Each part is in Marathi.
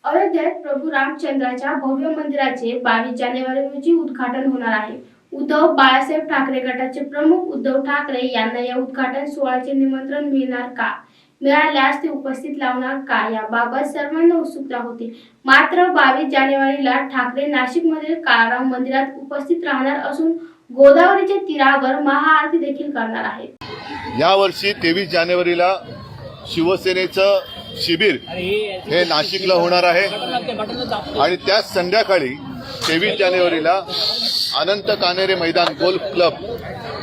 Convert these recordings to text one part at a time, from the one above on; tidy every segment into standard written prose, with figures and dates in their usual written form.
अयोध्येत प्रभू रामचंद्राच्या भव्य मंदिराचे 22 जानेवारी रोजी उद्घाटन होणार आहे। उद्धव बाळासाहेब ठाकरे गटाचे प्रमुख उद्धव ठाकरे यांना या उद्घाटन सोहळ्याचे निमंत्रण मिळणार का, मिळाल्यास ते उपस्थित लावणार का, याबाबत सर्वांना उत्सुकता होती। मात्र 22 जानेवारीला ठाकरे नाशिकमधील काळाराम मंदिरात उपस्थित राहणार असून गोदावरीच्या तीरावर महाआरती देखील करणार आहेत। यावर्षी 23 जानेवारीला शिवसेनेचं शिबिर हे नाशिकला होणार आहे आणि त्याच संध्याकाळी 23 जानेवारीला अनंत कान्हेरे मैदान गोल्फ क्लब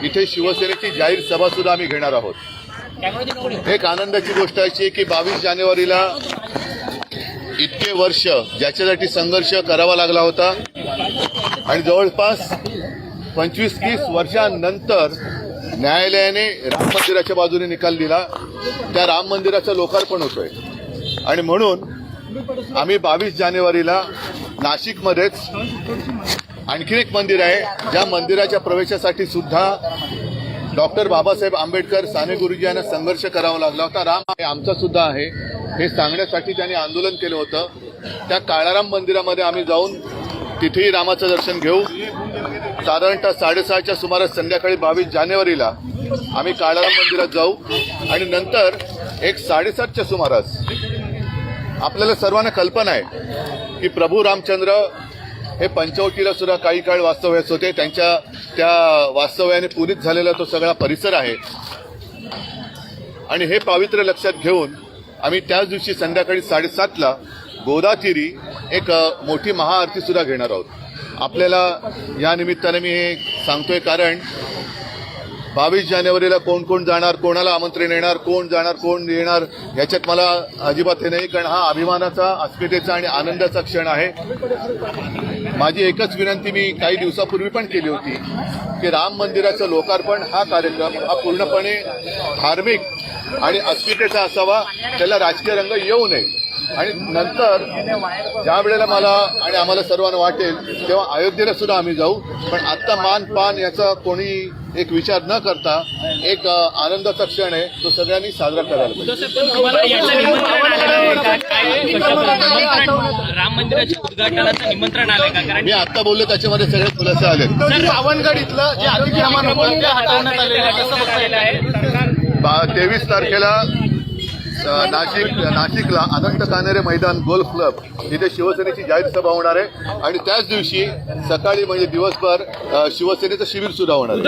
इथे शिवसेनेची जाहीर सभा सुद्धा आम्ही घेणार आहोत। एक आनंदाची गोष्ट अशी आहे की 22 जानेवारीला इतके वर्ष ज्याच्यासाठी संघर्ष करावा लागला होता आणि जवळपास 25-30 वर्षांनंतर न्यायालयाने राम मंदिराच्या बाजूने निकाल दिला। त्या राम मंदिराचं लोकार्पण होतोय आणि म्हणून आम्ही 22 जानेवारीला नाशिकमध्येच आणखी एक मंदिर आहे, ज्या मंदिराच्या प्रवेशासाठी सुद्धा डॉक्टर बाबासाहेब आंबेडकर साने गुरुजी यांना संघर्ष करावा लागला होता। राम हे आमचा सुद्धा आहे हे सांगण्यासाठी त्यांनी आंदोलन केलं होतं। त्या काळाराम मंदिरामध्ये आम्ही जाऊन तिथेही रामाचं दर्शन घेऊ। साधारणतः 6:30च्या सुमारास संध्याकाळी 22 जानेवारीला आम्ही काळाराम मंदिरात जाऊ आणि नंतर एक 7:30च्या सुमारास आपल्याला सर्वांना कल्पना आहे की प्रभू रामचंद्र हे पंचवटीला सुद्धा काही काळ वास्तव्यास होते। त्यांच्या त्या वास्तव्याने पुनीत झालेला तो सगळा परिसर आहे आणि हे पावित्र्य लक्षात घेऊन आम्ही त्याच दिवशी संध्याकाळी 7:30ला गोदातीरी एक मोठी महाआरती सुद्धा घेणार आहोत। आपल्याला या निमित्ताने मी हे सांगतोय कारण 22 जानेवारीला कोण कोण जाणार, कोणाला आमंत्रण येणार, कोण जाणार कोण येणार याच्यात मला अजिबात हे नाही, कारण हा अभिमानाचा, अस्मितेचा आणि आनंदाचा क्षण आहे। माझी एकच विनंती मी काही दिवसापूर्वी पण केली होती की राम मंदिराचं लोकार्पण हा कार्यक्रम हा पूर्णपणे धार्मिक आणि अस्मितेचा असावा, त्याला राजकीय रंग येऊ नये। आणि नंतर ज्या वेळेला मला आणि आम्हाला सर्वांना वाटेल तेव्हा अयोध्येला सुद्धा आम्ही जाऊ, पण आत्ता मान पान याचा कोणी एक विचार न करता एक आनंदाचा क्षण आहे, तो सगळ्यांनी साजरा करायला राम मंदिराच्या उद्घाटनाचं निमंत्रण आलंय का? मी आता बोललो त्याच्यामध्ये सगळे खुलासे आले। सावंतगड इथलं जे अतिक्रमण होतं ते हटवण्यात आलेलं आहे, कसं बघता आहे? 23 तारखेला नाशिकला अनंत कान्हेरे मैदान गोल्फ क्लब इथे शिवसेनेची जाहीर सभा होणार आहे आणि त्याच दिवशी सकाळी म्हणजे दिवसभर शिवसेनेचं शिबिर सुद्धा होणार आहे।